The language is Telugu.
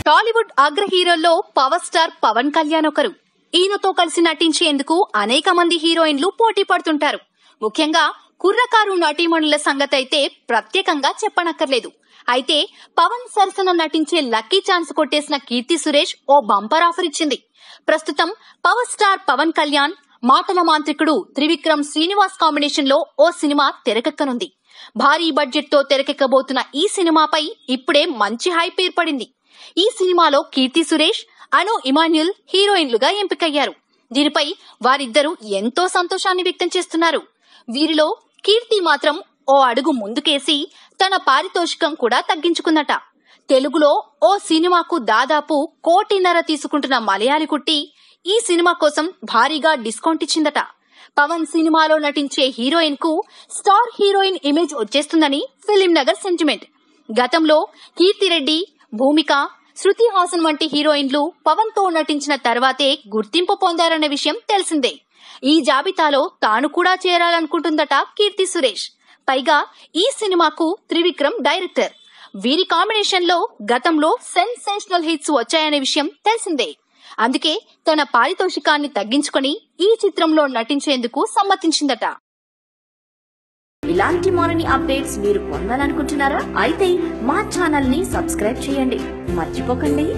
టాలీవుడ్ అగ్ర హీరోల్లో పవర్ స్టార్ పవన్ కళ్యాణ్ ఒకరు. ఈయనతో కలిసి నటించేందుకు అనేక మంది హీరోయిన్లు పోటీ పడుతుంటారు. ముఖ్యంగా కుర్రకారు నటీమణుల సంగతి అయితే ప్రత్యేకంగా చెప్పనక్కర్లేదు. అయితే పవన్ సరసన నటించే లక్కీ ఛాన్స్ కొట్టేసిన కీర్తి సురేష్ ఓ బంపర్ ఆఫర్ ఇచ్చింది. ప్రస్తుతం పవర్ స్టార్ పవన్ కళ్యాణ్, మాటల మాంత్రికుడు త్రివిక్రమ్ శ్రీనివాస్ కాంబినేషన్ లో ఓ సినిమా తెరకెక్కనుంది. భారీ బడ్జెట్ తో తెరకెక్కబోతున్న ఈ సినిమాపై ఇప్పుడే మంచి హైప్ ఏర్పడింది. ఈ సినిమాలో కీర్తి సురేష్, అను ఇమాన్యుల్ హీరోయిన్లుగా ఎంపికయ్యారు. దీనిపై వారిద్దరూ ఎంతో సంతోషాన్ని వ్యక్తం చేస్తున్నారు. వీరిలో కీర్తి మాత్రం ఓ అడుగు ముందుకేసి తన పారితోషికం కూడా తగ్గించుకుందట. తెలుగులో ఓ సినిమాకు దాదాపు 1.5 కోటి తీసుకుంటున్న మలయాళీ కుట్టి ఈ సినిమా కోసం భారీగా డిస్కౌంట్ ఇచ్చిందట. పవన్ సినిమాలో నటించే హీరోయిన్ కు స్టార్ హీరోయిన్ ఇమేజ్ వచ్చేస్తుందని ఫిలిం నగర్ సెంటిమెంట్. గతంలో కీర్తిరెడ్డి, భూమిక, శృతి హాసన్ వంటి హీరోయిన్లు పవన్ తో నటించిన తర్వాతే గుర్తింపు పొందారన్న విషయం తెలిసిందే. ఈ జాబితాలో తాను కూడా చేరాలనుకుంటుందట కీర్తి సురేష్. పైగా ఈ సినిమాకు త్రివిక్రమ్ డైరెక్టర్. వీరి కాంబినేషన్ లో గతంలో సెన్సేషనల్ హిట్స్ వచ్చాయనే విషయం తెలిసిందే. అందుకే తన పారితోషికాన్ని తగ్గించుకొని ఈ చిత్రంలో నటించేందుకు సమ్మతించిందట. ఇలాంటి మరిన్ని అప్డేట్స్ మీరు పొందాలనుకుంటున్నారా? అయితే మా ఛానల్ ని సబ్స్క్రైబ్ చేయండి, మర్చిపోకండి.